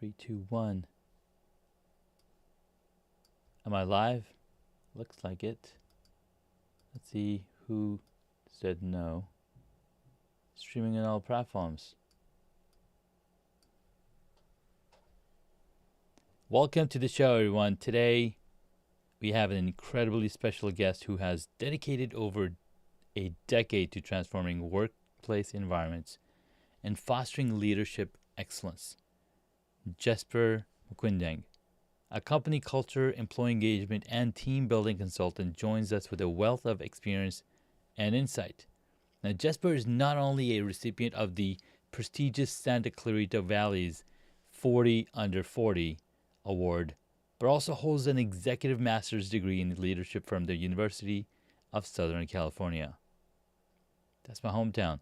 Three, two, one. Am I live? Looks like it. Let's see who said no. Streaming on all platforms. Welcome to the show, everyone. Today, we have an incredibly special guest who has dedicated over a decade to transforming workplace environments and fostering leadership excellence. Jessper Maquindang, a company culture, employee engagement, and team building consultant, joins us with a wealth of experience and insight. Now, Jessper is not only a recipient of the prestigious Santa Clarita Valley's 40 Under 40 award, but also holds an executive master's degree in leadership from the University of Southern California. That's my hometown.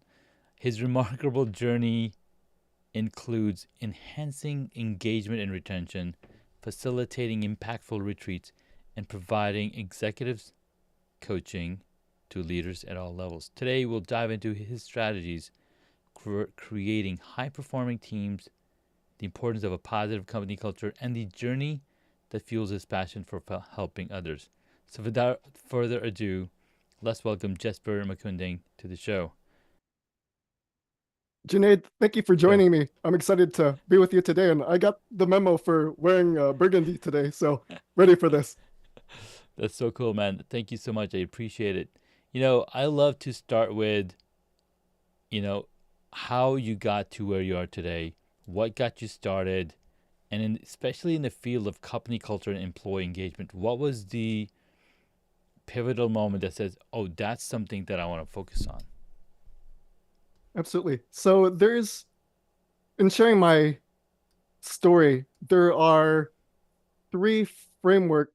His remarkable journey includes enhancing engagement and retention, facilitating impactful retreats, and providing executives coaching to leaders at all levels. Today, we'll dive into his strategies for creating high-performing teams, the importance of a positive company culture, and the journey that fuels his passion for helping others. So without further ado, let's welcome Jessper Maquindang to the show. Junaid, thank you for joining me. I'm excited to be with you today, and I got the memo for wearing burgundy today, so ready for this. That's so cool, man. Thank you so much. I appreciate it. You know, I love to start with, how you got to where you are today, what got you started, and especially in the field of company culture and employee engagement. What was the pivotal moment that says, oh, that's something that I want to focus on? Absolutely. So in sharing my story, there are there's a framework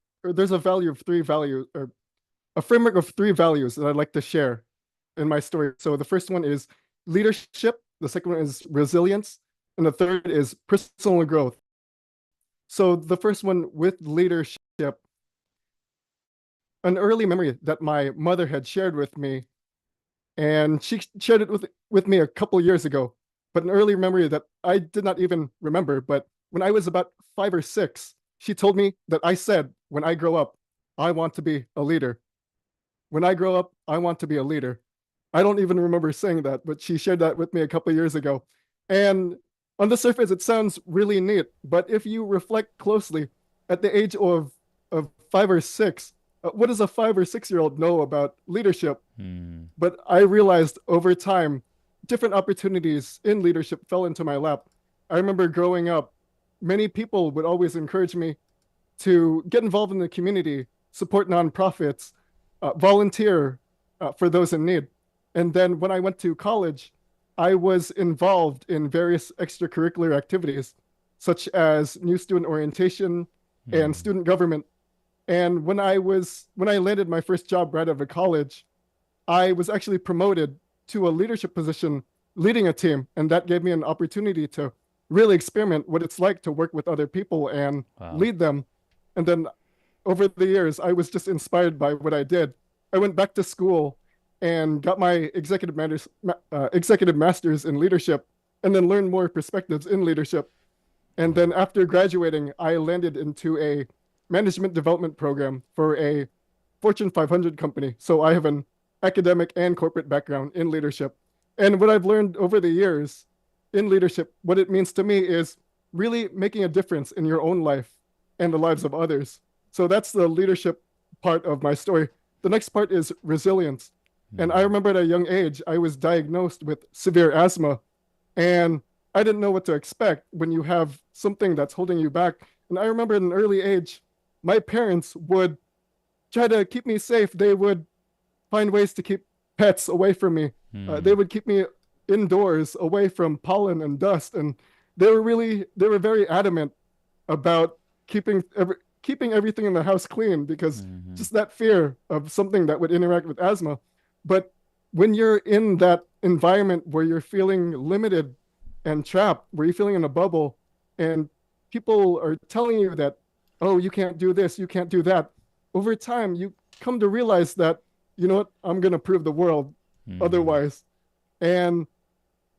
of three values that I'd like to share in my story. So the first one is leadership, the second one is resilience, and the third is personal growth. So the first one with leadership, an early memory that my mother had shared with me, and she shared it with me a couple years ago, but an early memory that I did not even remember. But when I was about 5 or 6, she told me that I said, when I grow up, I want to be a leader. When I grow up, I want to be a leader. I don't even remember saying that, but she shared that with me a couple years ago. And on the surface, it sounds really neat. But if you reflect closely, at the age of 5 or 6, what does a 5 or 6-year-old know about leadership? But I realized over time, different opportunities in leadership fell into my lap. I remember growing up, many people would always encourage me to get involved in the community, support nonprofits, volunteer for those in need. And then when I went to college, I was involved in various extracurricular activities, such as new student orientation and student government. And when I landed my first job right out of college, I was actually promoted to a leadership position leading a team. And that gave me an opportunity to really experiment what it's like to work with other people and lead them. And then over the years, I was just inspired by what I did. I went back to school and got my executive master's in leadership, and then learned more perspectives in leadership. And then after graduating, I landed into a management development program for a Fortune 500 company. So I have an academic and corporate background in leadership. And what I've learned over the years in leadership, what it means to me is really making a difference in your own life and the lives of others. So that's the leadership part of my story. The next part is resilience. And I remember at a young age, I was diagnosed with severe asthma, and I didn't know what to expect when you have something that's holding you back. And I remember at an early age, my parents would try to keep me safe. They would find ways to keep pets away from me. They would keep me indoors, away from pollen and dust. And they were very adamant about keeping everything in the house clean, because just that fear of something that would interact with asthma. But when you're in that environment where you're feeling limited and trapped, where you're feeling in a bubble, and people are telling you that, oh, you can't do this, you can't do that, over time, you come to realize that, you know what, I'm going to prove the world otherwise. And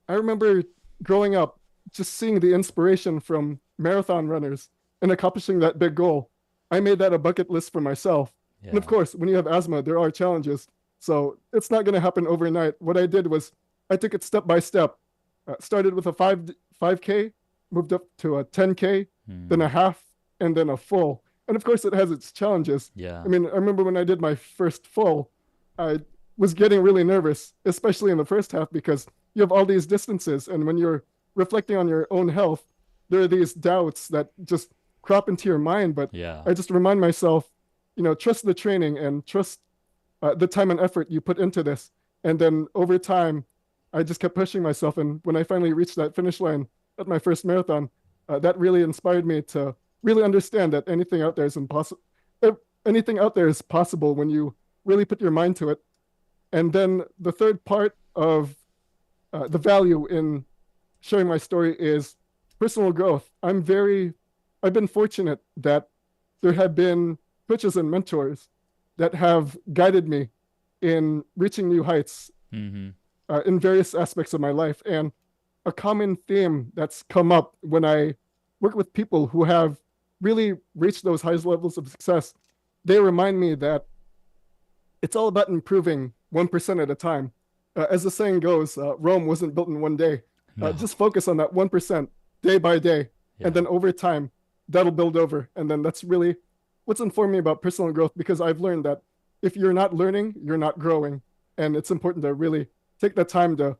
I remember growing up, just seeing the inspiration from marathon runners and accomplishing that big goal. I made that a bucket list for myself. And of Yeah. course, when you have asthma, there are challenges. So it's not going to happen overnight. What I did was I took it step by step. Started with a 5K, moved up to a 10K, then a Mm. half, and then a full. And of course, it has its challenges. I Yeah. mean, I remember when I did my first full, I was getting really nervous, especially in the first half, because you have all these distances. And when you're reflecting on your own health, there are these doubts that just crop into your mind. But Yeah. I just remind myself, trust the training and trust the time and effort you put into this. And then over time, I just kept pushing myself. And when I finally reached that finish line at my first marathon, that really inspired me to really understand that anything out there is impossible. Anything out there is possible when you really put your mind to it. And then the third part of the value in sharing my story is personal growth. I've been fortunate that there have been coaches and mentors that have guided me in reaching new heights Mm-hmm. in various aspects of my life. And a common theme that's come up when I work with people who have really reached those highest levels of success, they remind me that it's all about improving 1% at a time. As the saying goes, Rome wasn't built in one day. No. Just focus on that 1% day by day. And Yeah. then over time, that'll build over. And then that's really what's informed me about personal growth, because I've learned that if you're not learning, you're not growing. And it's important to really take the time to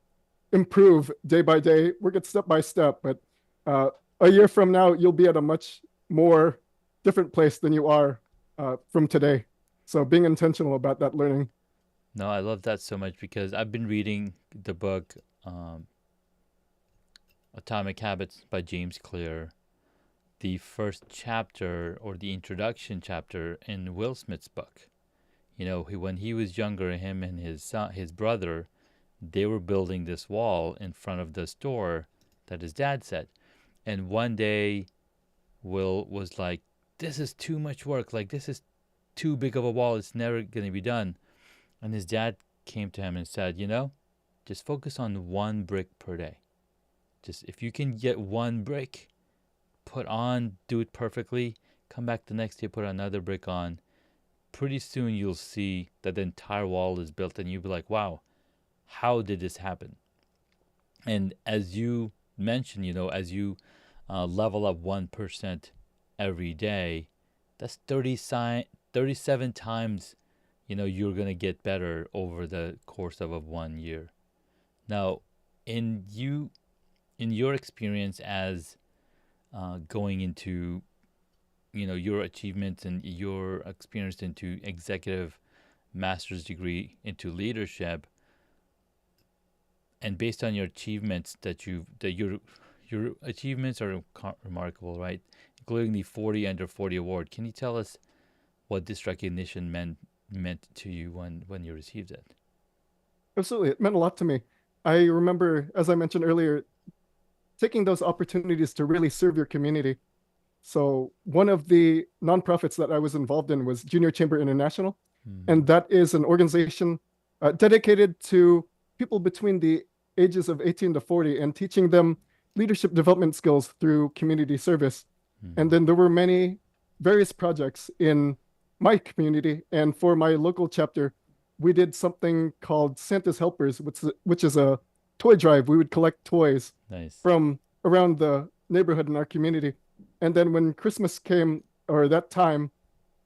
improve day by day, work it step by step. But uh, a year from now, you'll be at a much more different place than you are from today. So being intentional about that learning. No, I love that so much because I've been reading the book um, Atomic Habits by James Clear. The first chapter or the introduction chapter in Will Smith's book. When he was younger, him and his brother, they were building this wall in front of the store that his dad said. And one day, Will was like, "This is too much work. Like this is too big of a wall. It's never gonna be done." And his dad came to him and said, just focus on one brick per day. Just if you can get one brick, do it perfectly, come back the next day, put another brick on. Pretty soon you'll see that the entire wall is built and you'll be like, wow, how did this happen? And as you mentioned, as you level up 1% every day, that's 37 times, you're going to get better over the course of 1 year. Now, in you, in your experience as going into, your achievements and your experience into executive master's degree into leadership, and based on your achievements that your achievements are remarkable, right? Including the 40 under 40 award. Can you tell us what this recognition meant to you when you received it? Absolutely. It meant a lot to me. I remember, as I mentioned earlier, taking those opportunities to really serve your community. So one of the nonprofits that I was involved in was Junior Chamber International, Mm-hmm. and that is an organization dedicated to people between the ages of 18 to 40 and teaching them leadership development skills through community service. And Mm-hmm. then there were many various projects in my community, and for my local chapter, we did something called Santa's Helpers, which is a toy drive. We would collect toys Nice. from around the neighborhood in our community. And then when Christmas came or that time,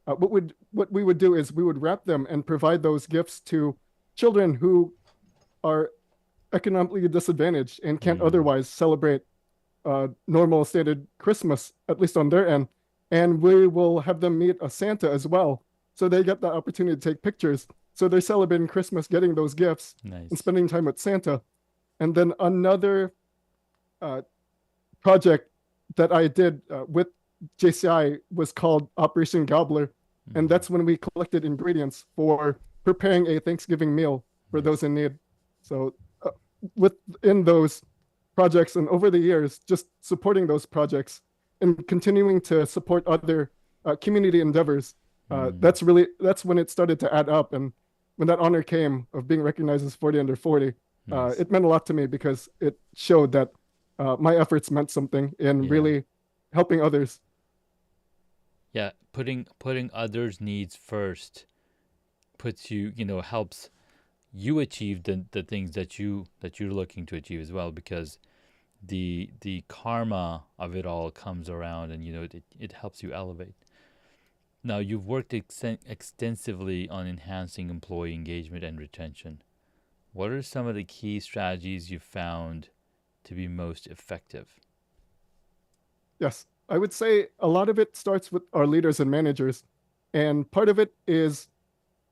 what we would do is we would wrap them and provide those gifts to children who are economically disadvantaged and can't Mm. otherwise celebrate normal stated Christmas, at least on their end. And we will have them meet a Santa as well. So they get the opportunity to take pictures. So they're celebrating Christmas, getting those gifts and Nice. spending time with Santa. And then another uh, project that I did with JCI was called Operation Gobbler. And Mm. that's when we collected ingredients for preparing a Thanksgiving meal for those Nice. in need. So, within those projects and over the years, just supporting those projects and continuing to support other community endeavors, Mm. that's when it started to add up. And when that honor came of being recognized as 40 under 40, Nice. it meant a lot to me because it showed that my efforts meant something in Yeah. really helping others. Yeah, putting others' needs first puts you, helps you achieve the things that you're looking to achieve as well, because the karma of it all comes around, and it helps you elevate. Now, you've worked extensively on enhancing employee engagement and retention. What are some of the key strategies you found to be most effective? Yes, I would say a lot of it starts with our leaders and managers. And part of it is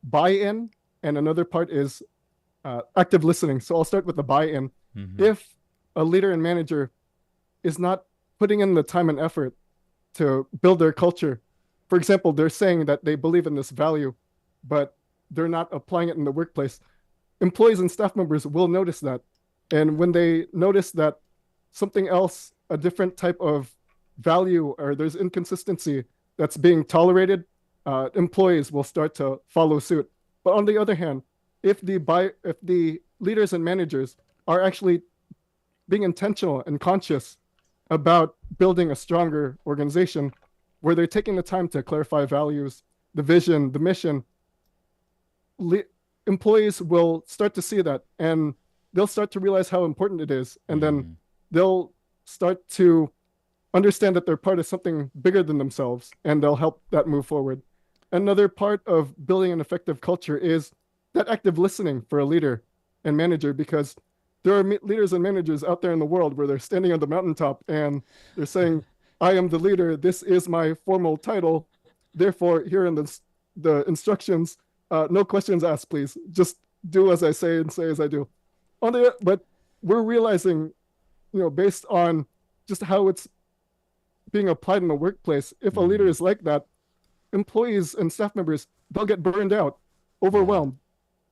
buy-in, and another part is active listening. So I'll start with the buy-in. Mm-hmm. If a leader and manager is not putting in the time and effort to build their culture, for example, they're saying that they believe in this value, but they're not applying it in the workplace, employees and staff members will notice that. And when they notice that something else, a different type of value, or there's inconsistency that's being tolerated, employees will start to follow suit. But on the other hand, if the leaders and managers are actually being intentional and conscious about building a stronger organization, where they're taking the time to clarify values, the vision, the mission, le- employees will start to see that, and they'll start to realize how important it is. And then Mm-hmm. they'll start to understand that they're part of something bigger than themselves, and they'll help that move forward. Another part of building an effective culture is that active listening for a leader and manager, because there are leaders and managers out there in the world where they're standing on the mountaintop and they're saying, I am the leader. This is my formal title. Therefore, here in the instructions, no questions asked, please. Just do as I say and say as I do. But we're realizing, based on just how it's being applied in the workplace, if a leader Mm-hmm. is like that, employees and staff members, they'll get burned out, Yeah. overwhelmed,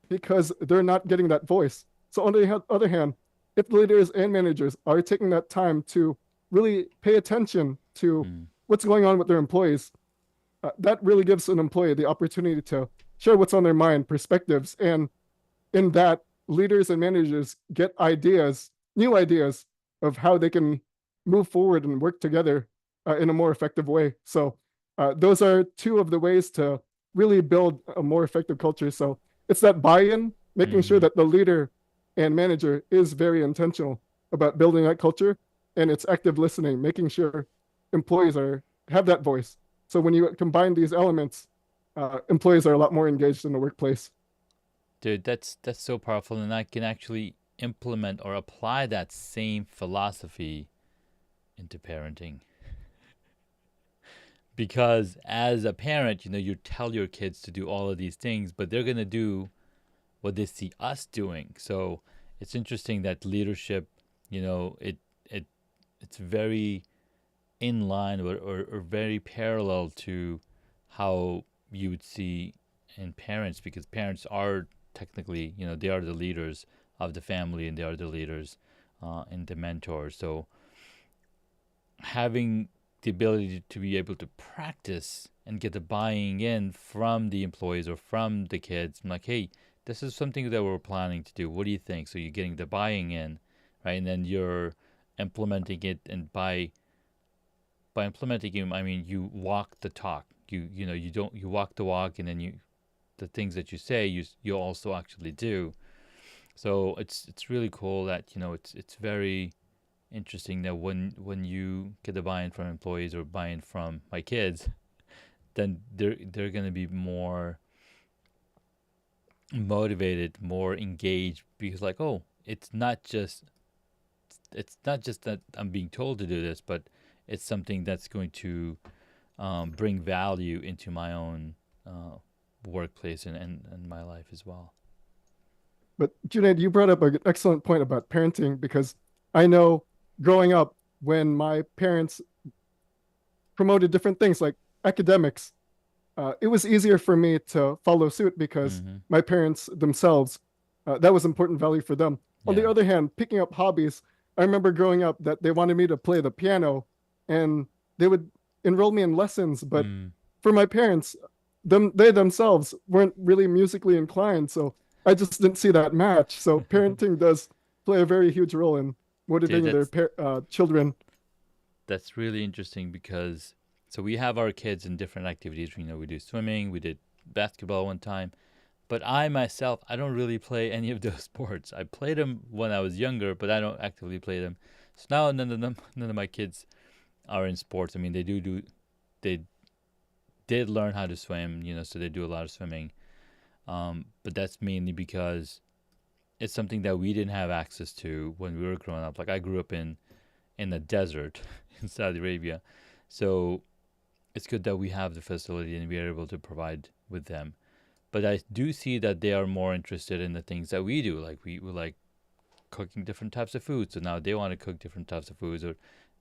because they're not getting that voice. So on the other hand, if the leaders and managers are taking that time to really pay attention to Mm. what's going on with their employees, that really gives an employee the opportunity to share what's on their mind, perspectives, and in that, leaders and managers get ideas, new ideas of how they can move forward and work together in a more effective way. So those are two of the ways to really build a more effective culture. So it's that buy-in, making sure Mm-hmm. that the leader and manager is very intentional about building that culture, and it's active listening, making sure employees are have that voice. So when you combine these elements, employees are a lot more engaged in the workplace. Dude, that's so powerful, and I can actually implement or apply that same philosophy into parenting. Because as a parent, you tell your kids to do all of these things, but they're gonna do what they see us doing. So it's interesting that leadership, it it's very in line, or very parallel to how you would see in parents, because parents are technically, they are the leaders of the family, and they are the leaders and the mentors. So having the ability to be able to practice and get the buying in from the employees or from the kids, I'm like, hey, this is something that we're planning to do. What do you think? So you're getting the buying in, right? And then you're implementing it, and by implementing it, I mean you walk the talk. You walk the walk, and then the things that you say, you also actually do. So it's really cool that it's very interesting that when you get the buy-in from employees or buy-in from my kids, then they're gonna be more motivated, more engaged, because like, oh, it's not just that I'm being told to do this, but it's something that's going to bring value into my own workplace, and my life as well. But Junaid, you brought up an excellent point about parenting, because I know growing up, when my parents promoted different things like academics, it was easier for me to follow suit because Mm-hmm. my parents themselves, that was important value for them. On the Yeah. other hand, picking up hobbies, I remember growing up that they wanted me to play the piano, and they would enroll me in lessons. But Mm. for my parents, they themselves weren't really musically inclined. So I just didn't see that match. So parenting does play a very huge role in Dude, motivating their children. that's really interesting because so we have our kids in different activities. We do swimming, we did basketball one time, but I myself, I don't really play any of those sports. I played them when I was younger, but I don't actively play them. So now none of my kids are in sports. I mean, they did learn how to swim, so they do a lot of swimming. But that's mainly because it's something that we didn't have access to when we were growing up. Like I grew up in the desert in Saudi Arabia, so it's good that we have the facility and we are able to provide with them. But I do see that they are more interested in the things that we do. Like we like cooking different types of food, so now they want to cook different types of foods, or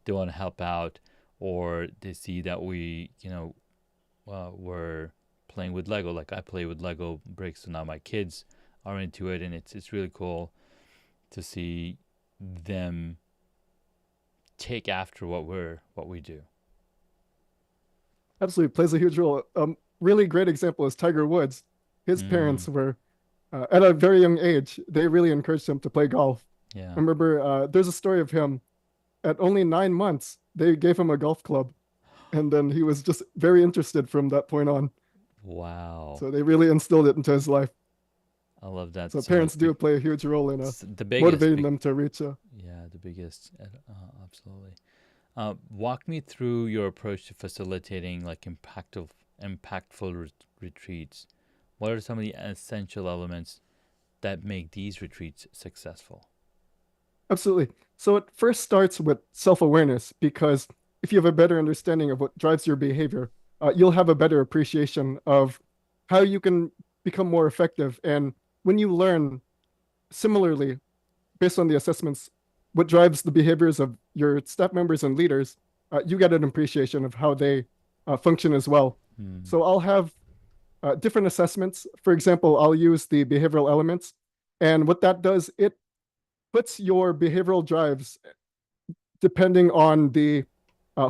they want to help out, or they see that we're playing with Lego. Like I play with Lego bricks, so now my kids are into it, and it's really cool to see them take after what we do. Absolutely plays a huge role. Really great example is Tiger Woods. His Mm, parents were at a very young age. They really encouraged him to play golf. yeah. I remember there's a story of him at only 9 months. They gave him a golf club, and then he was just very interested from that point on. Wow. So they really instilled it into his life. I love that So so much. parents do play a huge role in The biggest, motivating them to reach a. yeah, the biggest, absolutely. Walk me through your approach to facilitating like impactful retreats. What are some of the essential elements that make these retreats successful? Absolutely. So it first starts with self-awareness because if you have a better understanding of what drives your behavior, you'll have a better appreciation of how you can become more effective. And when you learn similarly, based on the assessments, what drives the behaviors of your staff members and leaders, you get an appreciation of how they function as well. Hmm. So I'll have different assessments. For example, I'll use the behavioral elements. And what that does, it puts your behavioral drives depending on the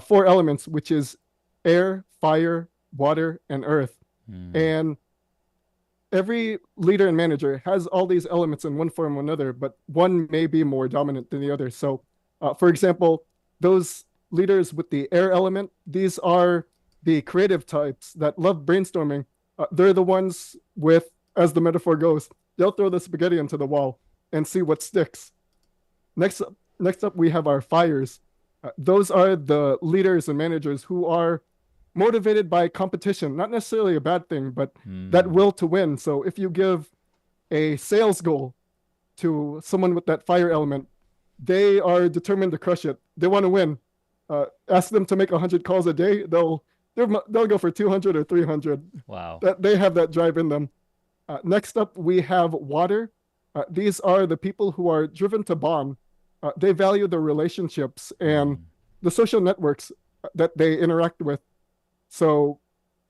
four elements, which is air, fire, water, and earth. Hmm. And every leader and manager has all these elements in one form or another, but one may be more dominant than the other. So, for example, those leaders with the air element, these are the creative types that love brainstorming. They're the ones with, as the metaphor goes, they'll throw the spaghetti into the wall and see what sticks. Next up, we have our fires. Those are the leaders and managers who are motivated by competition, not necessarily a bad thing, but that Hmm. will to win. So if you give a sales goal to someone with that fire element, they are determined to crush it. They want to win. Ask them to make 100 calls a day, they'll go for 200 or 300. Wow. That they have that drive in them. Next up, we have water. These are the people who are driven to bond. They value the relationships and Hmm. the social networks that they interact with. So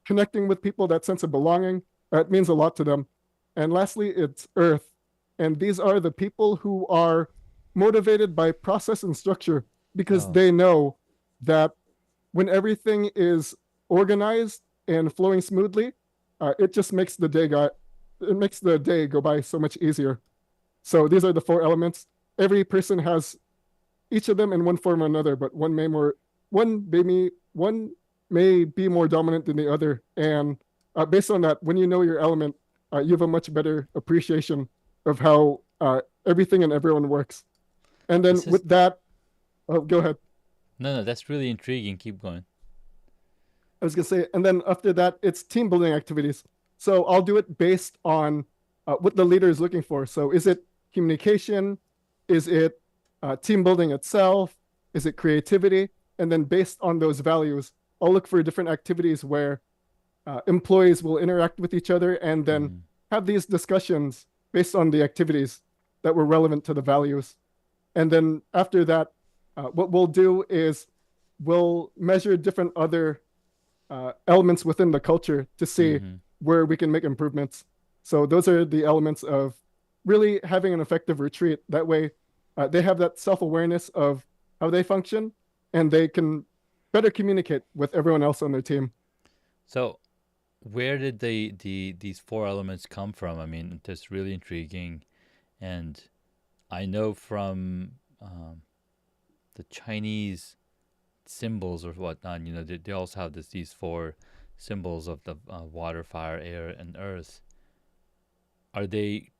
connecting with people, that sense of belonging, it means a lot to them. And lastly, it's earth. And these are the people who are motivated by process and structure because Oh. they know that when everything is organized and flowing smoothly, it just makes the day go by so much easier. So these are the four elements. Every person has each of them in one form or another, but one may be more dominant than the other. And based on that, when you know your element, you have a much better appreciation of how everything and everyone works. And then This is with that, oh, go ahead. no, that's really intriguing. Keep going. I was gonna say, and then after that, it's team building activities. So I'll do it based on what the leader is looking for. So is it communication? Is it team building itself? Is it creativity? And then based on those values, I'll look for different activities where employees will interact with each other and then Hmm. have these discussions based on the activities that were relevant to the values. And then after that, what we'll do is we'll measure different other elements within the culture to see Hmm. where we can make improvements. So those are the elements of really having an effective retreat. That way, they have that self-awareness of how they function, and they can better communicate with everyone else on their team. So, where did these four elements come from? I mean, that's really intriguing, and I know from the Chinese symbols or whatnot. They also have these four symbols of the water, fire, air, and earth. Are they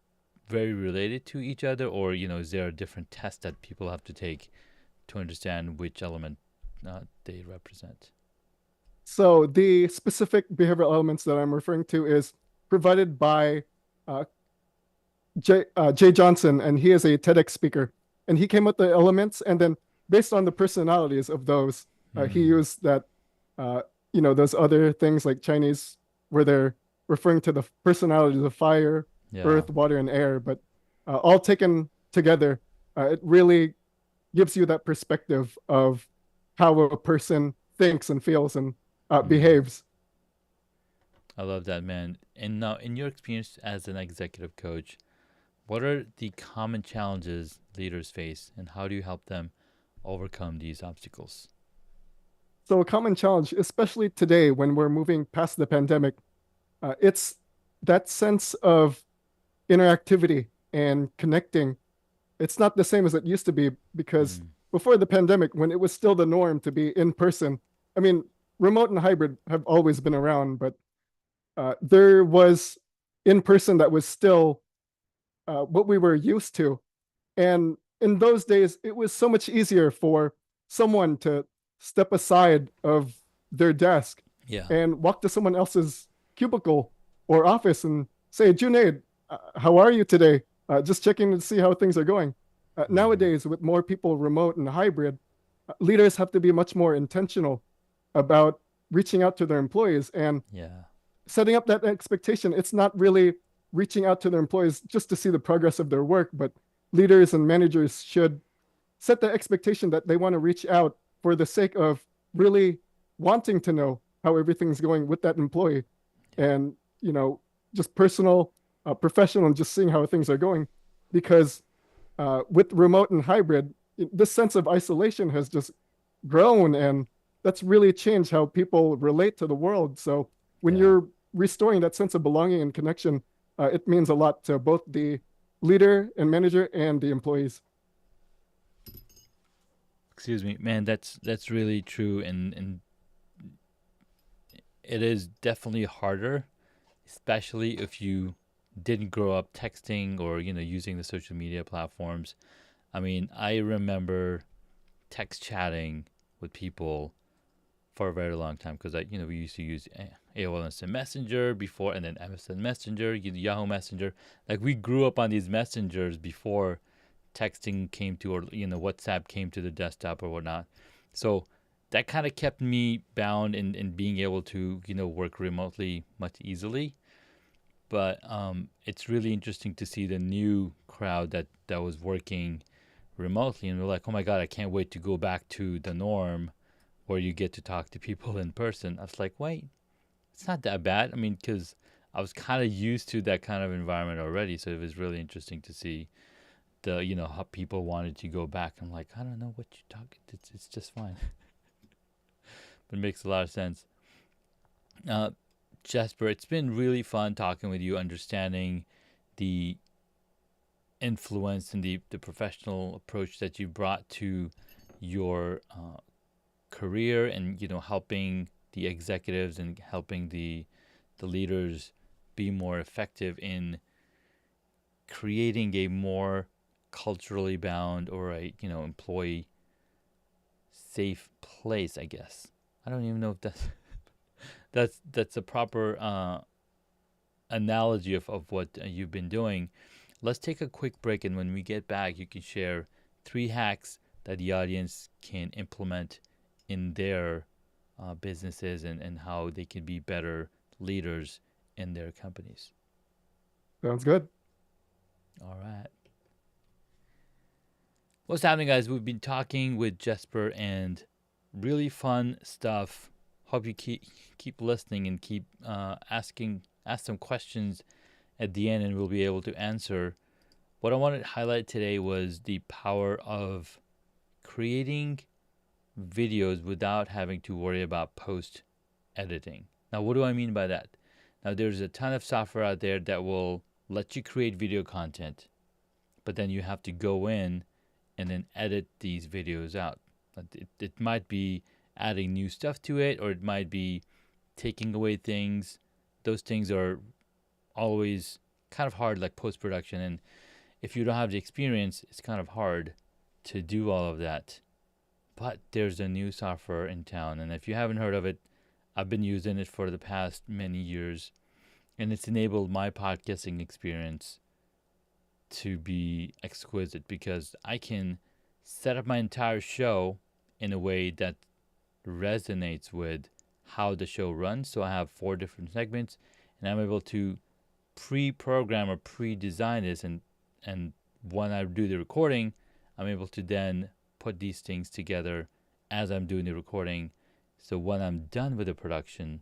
very related to each other, or is there a different test that people have to take to understand which element they represent? So the specific behavioral elements that I'm referring to is provided by uh, Jay Johnson, and he is a TEDx speaker. And he came up with the elements, and then based on the personalities of those, he Hmm. used that, uh, those other things like Chinese, where they're referring to the personalities of fire, Yeah. earth, water, and air. But all taken together, it really gives you that perspective of how a person thinks and feels and Hmm. behaves. I love that, man. And now, in your experience as an executive coach, what are the common challenges leaders face, and how do you help them overcome these obstacles? So, a common challenge, especially today when we're moving past the pandemic, it's that sense of interactivity and connecting. It's not the same as it used to be because Mm. before the pandemic, when it was still the norm to be in person, I mean, remote and hybrid have always been around, but there was in person that was still what we were used to. And in those days, it was so much easier for someone to step aside of their desk Yeah. and walk to someone else's cubicle or office and say, Junaid, how are you today? Just checking to see how things are going. Hmm. Nowadays, with more people remote and hybrid, leaders have to be much more intentional about reaching out to their employees and Yeah. setting up that expectation. It's not really reaching out to their employees just to see the progress of their work, but leaders and managers should set the expectation that they want to reach out for the sake of really wanting to know how everything's going with that employee, Yeah. and just personal, professional, and just seeing how things are going. Because with remote and hybrid, this sense of isolation has just grown, and that's really changed how people relate to the world. So when Yeah. you're restoring that sense of belonging and connection, it means a lot to both the leader and manager and the employees. Excuse me, man. That's really true, and it is definitely harder, especially if you didn't grow up texting or using the social media platforms. I mean, I remember text chatting with people for a very long time because we used to use AOL Instant Messenger before, and then MSN Messenger, Yahoo Messenger. Like we grew up on these messengers before texting came to, or WhatsApp came to the desktop or whatnot. So that kind of kept me bound in being able to work remotely much easily. But it's really interesting to see the new crowd that was working remotely, and they're like, oh my god, I can't wait to go back to the norm where you get to talk to people in person. I was like, wait, it's not that bad. I mean, because I was kind of used to that kind of environment already, so it was really interesting to see how people wanted to go back. I'm like, I don't know what you talk. It's just fine, but it makes a lot of sense. Uh, Jesper, it's been really fun talking with you, understanding the influence and the professional approach that you brought to your career, and helping the executives and helping the leaders be more effective in creating a more culturally bound, or a employee safe place, I guess. I don't even know if that's a proper analogy of what you've been doing. Let's take a quick break, and when we get back, you can share 3 hacks that the audience can implement in their businesses, and how they can be better leaders in their companies. Sounds good. All right. What's happening, guys? We've been talking with Jesper, and really fun stuff. Hope you keep listening and keep ask some questions at the end, and we'll be able to answer. What I wanted to highlight today was the power of creating videos without having to worry about post editing. Now, what do I mean by that? Now, there's a ton of software out there that will let you create video content, but then you have to go in and then edit these videos out. It might be adding new stuff to it, or it might be taking away things. Those things are always kind of hard, like post production. And if you don't have the experience, it's kind of hard to do all of that. But there's a new software in town, and if you haven't heard of it, I've been using it for the past many years, and it's enabled my podcasting experience to be exquisite because I can set up my entire show in a way that resonates with how the show runs. So I have four different segments, and I'm able to pre-program or pre-design this, and when I do the recording, I'm able to then put these things together as I'm doing the recording. So when I'm done with the production,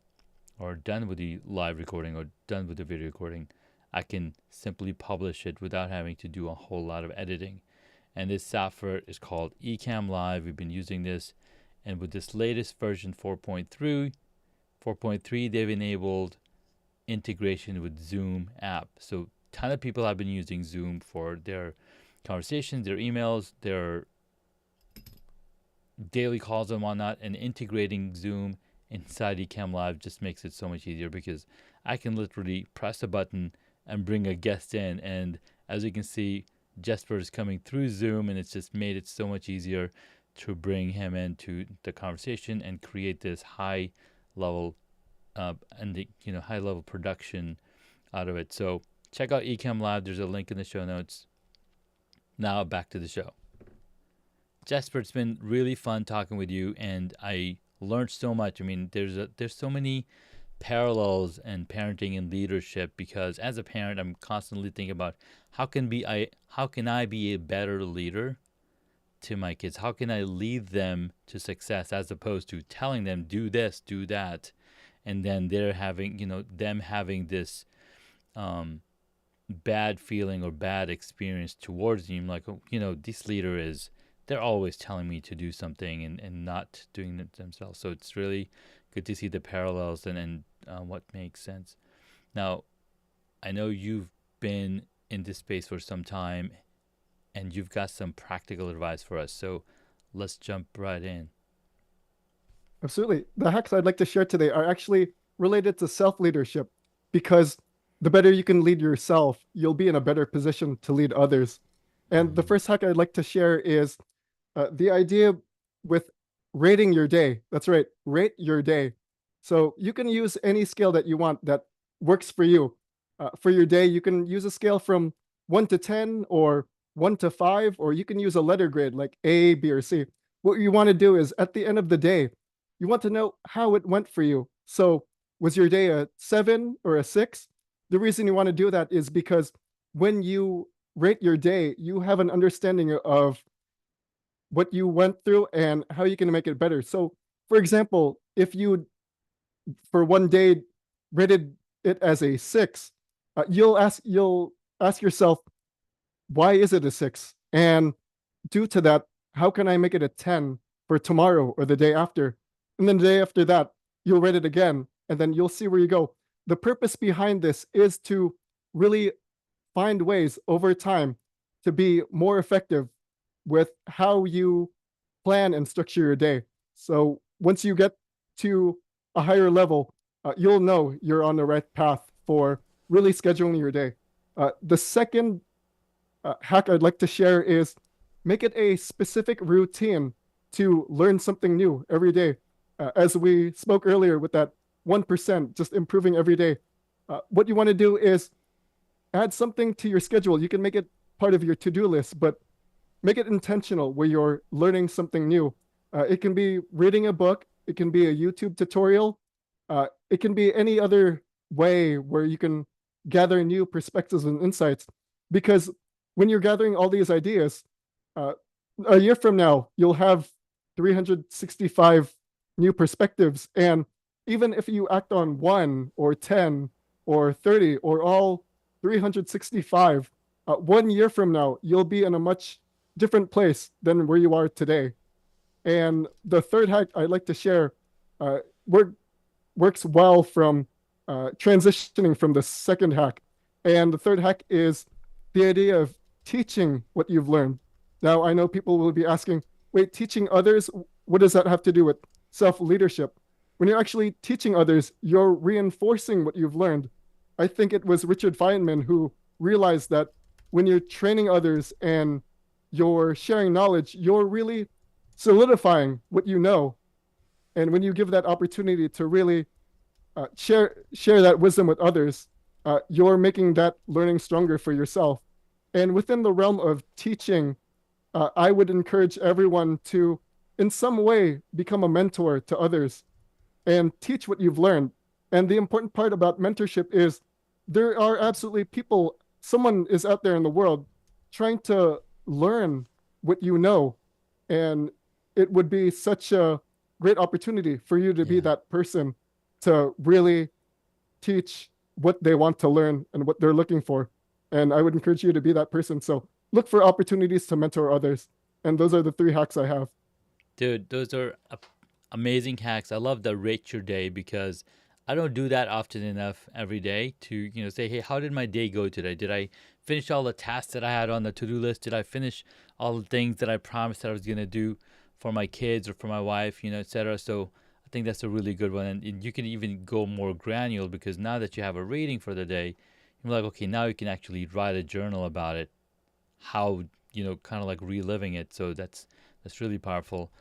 or done with the live recording, or done with the video recording, I can simply publish it without having to do a whole lot of editing. And this software is called Ecamm Live. We've been using this, and with this latest version 4.3, they've enabled integration with Zoom app. So a ton of people have been using Zoom for their conversations, their emails, their daily calls and whatnot, and integrating Zoom inside Ecamm Live just makes it so much easier because I can literally press a button and bring a guest in. And as you can see, Jessper is coming through Zoom, and it's just made it so much easier to bring him into the conversation and create this high level high level production out of it. So check out Ecamm Live. There's a link in the show notes. Now back to the show. Jessper, it's been really fun talking with you, and I learned so much. I mean, there's so many parallels in parenting and leadership, because as a parent, I'm constantly thinking about how can I be a better leader to my kids? How can I lead them to success, as opposed to telling them do this, do that, and then they're having them having this bad feeling or bad experience towards you. I'm like, this leader they're always telling me to do something and not doing it themselves. So it's really good to see the parallels and what makes sense. Now, I know you've been in this space for some time, and you've got some practical advice for us. So let's jump right in. Absolutely. The hacks I'd like to share today are actually related to self leadership, because the better you can lead yourself, you'll be in a better position to lead others. And the first hack I'd like to share is the idea with rating your day. That's right, rate your day. So you can use any scale that you want that works for you. For your day, you can use a scale from 1 to 10 or 1 to 5, or you can use a letter grade like A, B, or C. What you want to do is at the end of the day, you want to know how it went for you. So was your day a 7 or a 6? The reason you want to do that is because when you rate your day, you have an understanding of what you went through and how you can make it better. So, for example, if you for one day rated it as a 6, you'll ask yourself, why is it a 6? And due to that, how can I make it a 10 for tomorrow or the day after? And then the day after that, you'll rate it again, and then you'll see where you go. The purpose behind this is to really find ways over time to be more effective with how you plan and structure your day. So once you get to a higher level, you'll know you're on the right path for really scheduling your day. The second hack I'd like to share is make it a specific routine to learn something new every day. As we spoke earlier with that 1%, just improving every day. What you want to do is add something to your schedule. You can make it part of your to-do list, but make it intentional where you're learning something new. It can be reading a book. It can be a YouTube tutorial. It can be any other way where you can gather new perspectives and insights. Because when you're gathering all these ideas, a year from now, you'll have 365 new perspectives. And even if you act on 1 or 10 or 30 or all 365, 1 year from now, you'll be in a much different place than where you are today. And the third hack I'd like to share works well from transitioning from the second hack. And the third hack is the idea of teaching what you've learned. Now, I know people will be asking, wait, teaching others, what does that have to do with self leadership. When you're actually teaching others, you're reinforcing what you've learned. I think it was Richard Feynman who realized that when you're training others and you're sharing knowledge, you're really solidifying what you know. And when you give that opportunity to really share that wisdom with others, you're making that learning stronger for yourself. And within the realm of teaching, I would encourage everyone to, in some way, become a mentor to others and teach what you've learned. And the important part about mentorship is there are absolutely people, someone is out there in the world trying to learn what you know. And it would be such a great opportunity for you to be Yeah. that person to really teach what they want to learn and what they're looking for. And I would encourage you to be that person. So look for opportunities to mentor others. And those are the three hacks I have. Dude, those are amazing hacks. I love the rate your day because I don't do that often enough every day to, say, hey, how did my day go today? Did I finish all the tasks that I had on the to-do list? Did I finish all the things that I promised that I was going to do for my kids or for my wife, etc. So I think that's a really good one. And you can even go more granular because now that you have a rating for the day, you're like, okay, now you can actually write a journal about it, how, kind of like reliving it. So that's really powerful.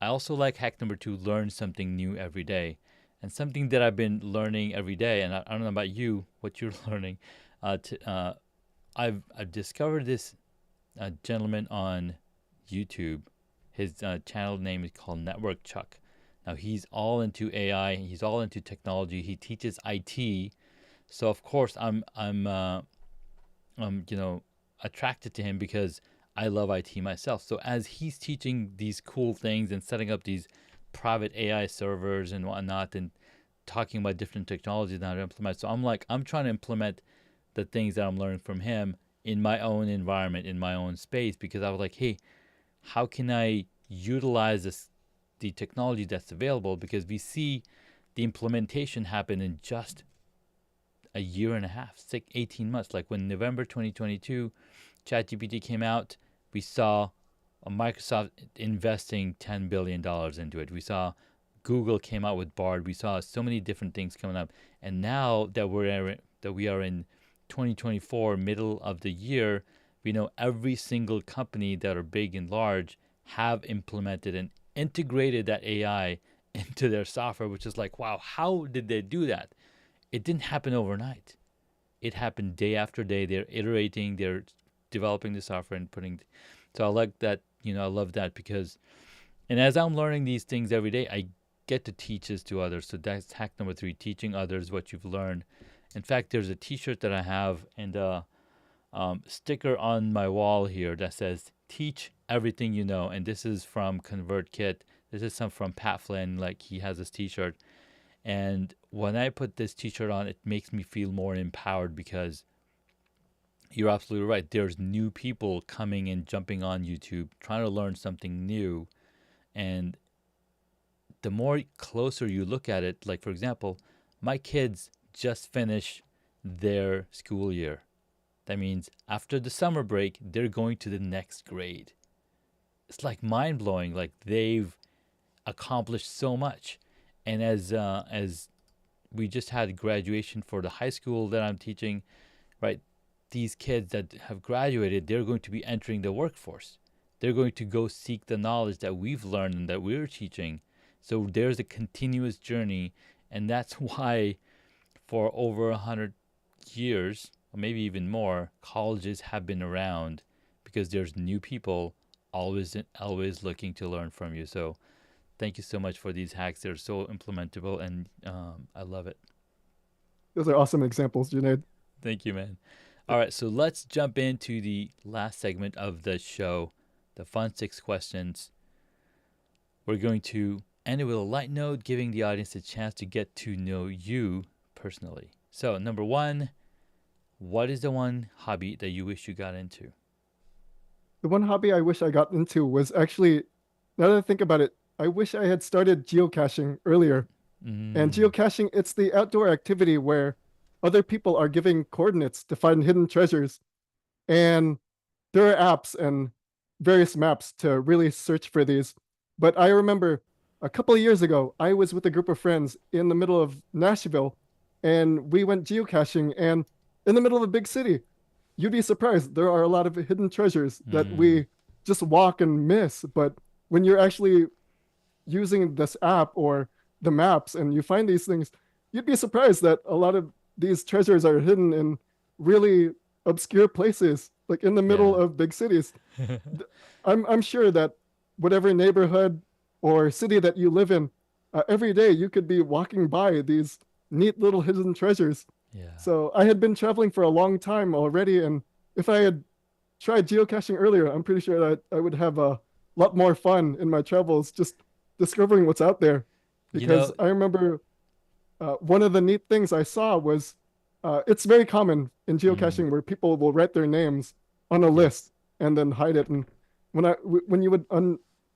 I also like hack number two, learn something new every day. And something that I've been learning every day, and I don't know about you, what you're learning. I've discovered this gentleman on YouTube. His channel name is called Network Chuck. Now he's all into AI. He's all into technology. He teaches IT. So of course I'm attracted to him because I love IT myself. So as he's teaching these cool things and setting up these private AI servers and whatnot, and talking about different technologies now to implement, so I'm trying to implement the things that I'm learning from him in my own environment, in my own space, because I was like, hey, how can I utilize the technology that's available? Because we see the implementation happen in just a year and a half, 18 months. Like when November 2022 ChatGPT came out, we saw Microsoft investing $10 billion into it. We saw Google came out with Bard. We saw so many different things coming up. And now that we are in 2024, middle of the year, we know every single company that are big and large have implemented and integrated that AI into their software, which is like, wow, how did they do that? It didn't happen overnight. It happened day after day. They're iterating, they're developing the software and putting. So I like that. I love that because, and as I'm learning these things every day, I get to teach this to others. So that's hack number three: teaching others what you've learned. In fact, there's a T-shirt that I have and a sticker on my wall here that says "Teach everything you know," and this is from ConvertKit. This is some from Pat Flynn. Like he has this T-shirt, and when I put this T-shirt on, it makes me feel more empowered because you're absolutely right. There's new people coming and jumping on YouTube, trying to learn something new. And the more closer you look at it, like for example, my kids just finished their school year. That means after the summer break, they're going to the next grade. It's like mind blowing. Like they've accomplished so much. And as we just had graduation for the high school that I'm teaching, right? These kids that have graduated, they're going to be entering the workforce. They're going to go seek the knowledge that we've learned and that we're teaching. So there's a continuous journey, and that's why for over 100 years, or maybe even more, colleges have been around because there's new people always looking to learn from you. So thank you so much for these hacks. They're so implementable, and I love it. Those are awesome examples, Junaid. Thank you, man. All right, so let's jump into the last segment of the show, the fun six questions. We're going to end it with a light note, giving the audience a chance to get to know you personally. So, number one, what is the one hobby that you wish you got into? The one hobby I wish I got into was actually, now that I think about it, I wish I had started geocaching earlier. And Mm, geocaching, it's the outdoor activity where other people are giving coordinates to find hidden treasures. And there are apps and various maps to really search for these. But I remember a couple of years ago, I was with a group of friends in the middle of Nashville, and we went geocaching. And in the middle of a big city, you'd be surprised. There are a lot of hidden treasures that Mm, we just walk and miss. But when you're actually using this app or the maps and you find these things, you'd be surprised that a lot of these treasures are hidden in really obscure places, like in the middle yeah. of big cities. I'm sure that whatever neighborhood or city that you live in, every day you could be walking by these neat little hidden treasures. Yeah. So I had been traveling for a long time already, and if I had tried geocaching earlier, I'm pretty sure that I would have a lot more fun in my travels just discovering what's out there. You Because know, I remember one of the neat things I saw was it's very common in mm, geocaching where people will write their names on a yeah. list and then hide it. And when you would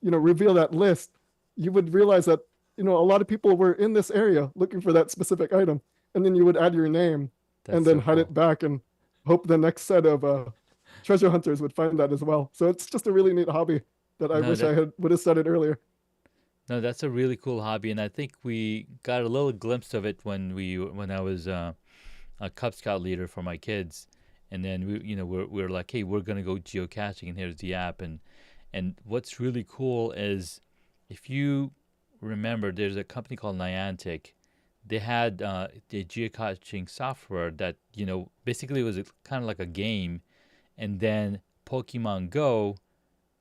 reveal that list, you would realize that a lot of people were in this area looking for that specific item, and then you would add your name That's and then so hide cool. it back and hope the next set of treasure hunters would find that as well. So it's just a really neat hobby that I No, wish I had would have started earlier. no, that's a really cool hobby, and I think we got a little glimpse of it when I was a Cub Scout leader for my kids, and then we're like, hey, we're gonna go geocaching, and here's the app, and what's really cool is if you remember, there's a company called Niantic. They had the geocaching software that basically was kind of like a game, and then Pokemon Go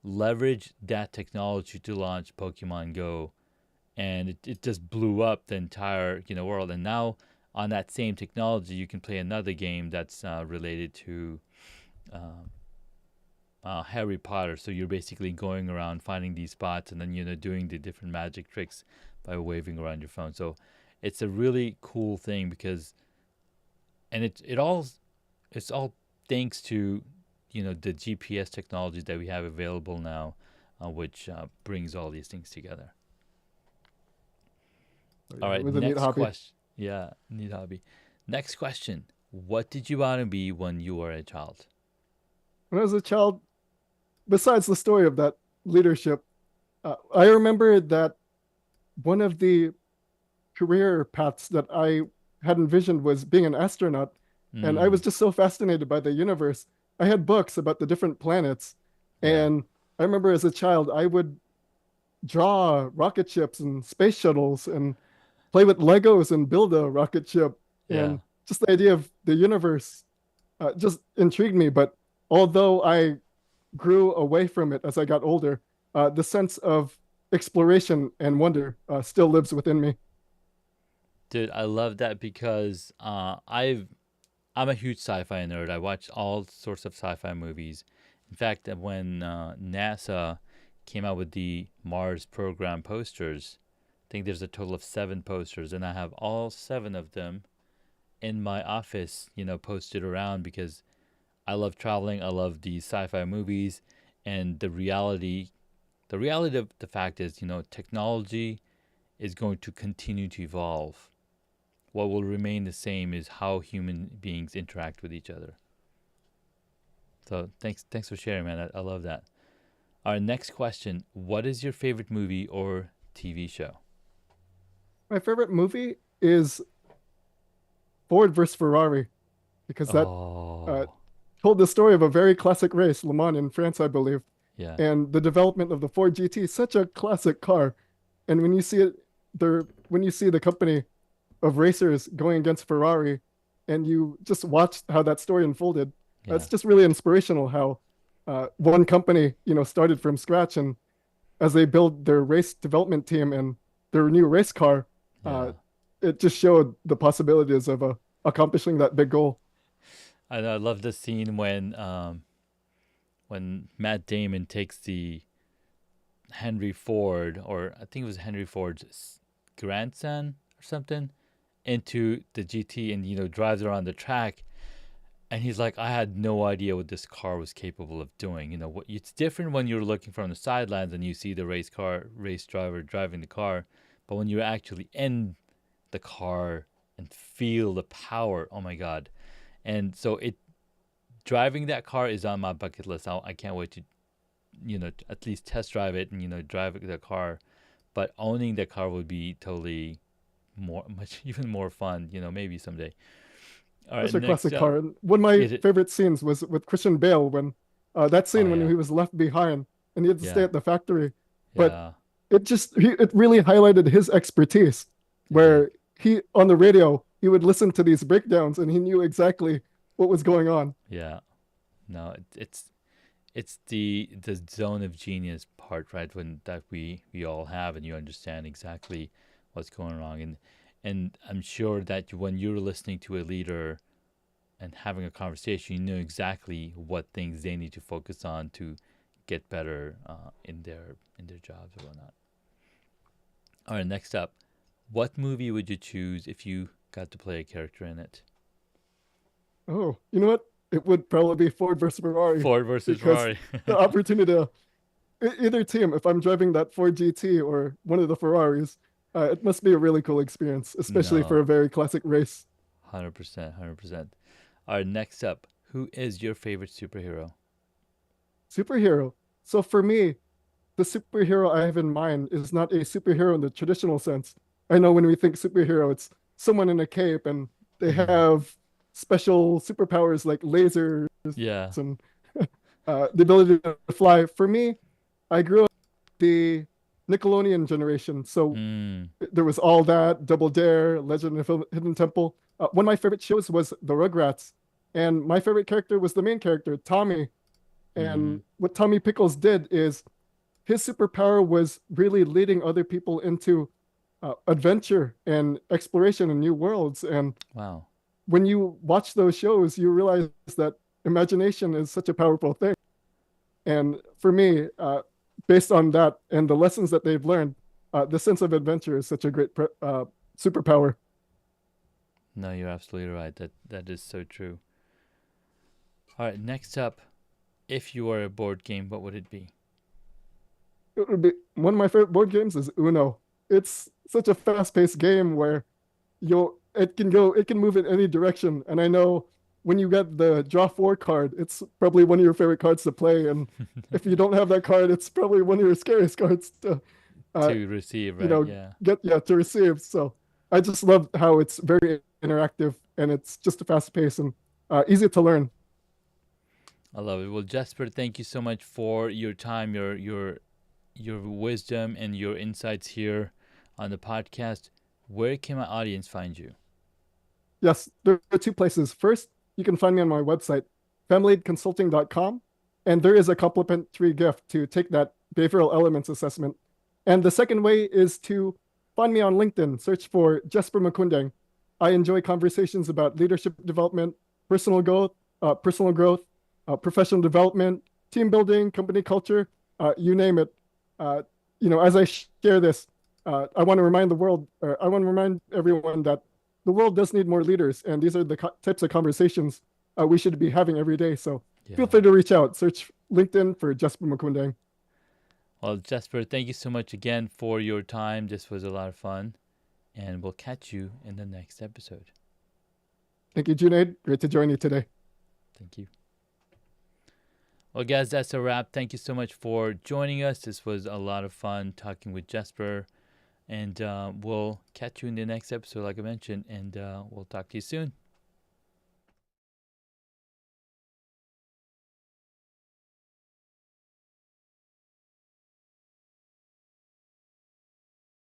leveraged that technology to launch Pokemon Go, and it just blew up the entire world. And now on that same technology, you can play another game that's related to uh, Harry Potter. So you're basically going around finding these spots and then doing the different magic tricks by waving around your phone. So it's a really cool thing because and it's all thanks to the GPS technology that we have available now, which brings all these things together. So All yeah, it right, was a neat next hobby. question. Yeah, neat hobby. Next question. What did you want to be when you were a child? When I was a child, besides the story of that leadership, I remember that one of the career paths that I had envisioned was being an astronaut. And I was Mm, just so fascinated by the universe. I had books about the different planets. yeah, And I remember as a child, I would draw rocket ships and space shuttles and play with Legos and build a rocket ship. yeah. And just the idea of the universe just intrigued me. But although I grew away from it as I got older, the sense of exploration and wonder still lives within me. Dude, I love that because I'm a huge sci-fi nerd. I watch all sorts of sci-fi movies. In fact, when NASA came out with the Mars program posters, I think there's a total of 7 posters, and I have all 7 of them in my office, posted around because I love traveling. I love these sci-fi movies, and the reality of the fact is, technology is going to continue to evolve. What will remain the same is how human beings interact with each other. So thanks for sharing, man. I love that. Our next question: what is your favorite movie or TV show? My favorite movie is Ford versus Ferrari because that uh, Oh, told the story of a very classic race, Le Mans in France, I believe, yeah, and the development of the Ford GT, such a classic car. And when you see it there, when you see the company of racers going against Ferrari, and you just watch how that story unfolded, yeah, it's just really inspirational how one company, started from scratch, and as they build their race development team and their new race car, uh, yeah. it just showed the possibilities of accomplishing that big goal. I love the scene when Matt Damon takes the Henry Ford, or I think it was Henry Ford's grandson or something, into the GT and drives around the track. And he's like, I had no idea what this car was capable of doing. It's different when you're looking from the sidelines and you see the race driver driving the car, but when you're actually in the car and feel the power, oh my god! And so it driving that car is on my bucket list. I can't wait to at least test drive it and drive the car. but owning the car would be totally much even more fun. Maybe someday. All right, Such a next classic up, car. And one of my it favorite scenes was with Christian Bale when that oh scene when yeah, he was left behind and he had to stay yeah, at the factory. But yeah, it really highlighted his expertise, it did. where he on the radio he would listen to these breakdowns and he knew exactly what was going on. Yeah, no, it's the zone of genius part, right? When that we all have, and you understand exactly what's going wrong, and I'm sure that when you're listening to a leader and having a conversation, you know exactly what things they need to focus on to get better in their jobs or whatnot. All right, next up, what movie would you choose if you got to play a character in it? Oh, you know what? It would probably be Ford versus Ferrari Ford versus because Ferrari. the opportunity to either team, if I'm driving that Ford GT or one of the Ferraris, it must be a really cool experience, especially for No, a very classic race. 100%, 100%. All right, next up, who is your favorite superhero? Superhero. So for me, the superhero I have in mind is not a superhero in the traditional sense. I know when we think superhero, it's someone in a cape and they have special superpowers like lasers Yeah. and the ability to fly. For me, I grew up the Nickelodeon generation, so Mm. there was all that Double Dare, Legend of Hidden Temple. One of my favorite shows was The Rugrats, and my favorite character was the main character, Tommy. Mm-hmm. And what Tommy Pickles did is his superpower was really leading other people into adventure and exploration in new worlds. And Wow. when you watch those shows, you realize that imagination is such a powerful thing. And for me, based on that and the lessons that they've learned, the sense of adventure is such a great superpower. No, you're absolutely right. That is so true. All right, next up, if you were a board game, what would it be? It would be one of my favorite board games is Uno. It's such a fast-paced game where it can move in any direction. And I know when you get the draw four card, it's probably one of your favorite cards to play. And if you don't have that card, it's probably one of your scariest cards to uh, To receive, you right? know, Yeah. get to receive. So I just love how it's very interactive and it's just a fast pace and easy to learn. I love it. Well, Jesper, thank you so much for your time, your wisdom and your insights here on the podcast. Where can my audience find you? Yes, there are two places. First, you can find me on my website, familyconsulting.com, and there is a complimentary gift to take that behavioral elements assessment. And the second way is to find me on LinkedIn, search for Jessper Maquindang. I enjoy conversations about leadership development, personal growth, professional development, team building, company culture, you name it. Uh, as I share this, I want to remind the world, or I want to remind everyone that the world does need more leaders, and these are the types of conversations we should be having every day. So feel Yeah. free to reach out. Search LinkedIn for Jessper Maquindang. Well, Jesper, thank you so much again for your time. This was a lot of fun, and we'll catch you in the next episode. Thank you, Junaid. Great to join you today. Thank you. Well, guys, that's a wrap. Thank you so much for joining us. This was a lot of fun talking with Jesper, and we'll catch you in the next episode, like I mentioned, and we'll talk to you soon.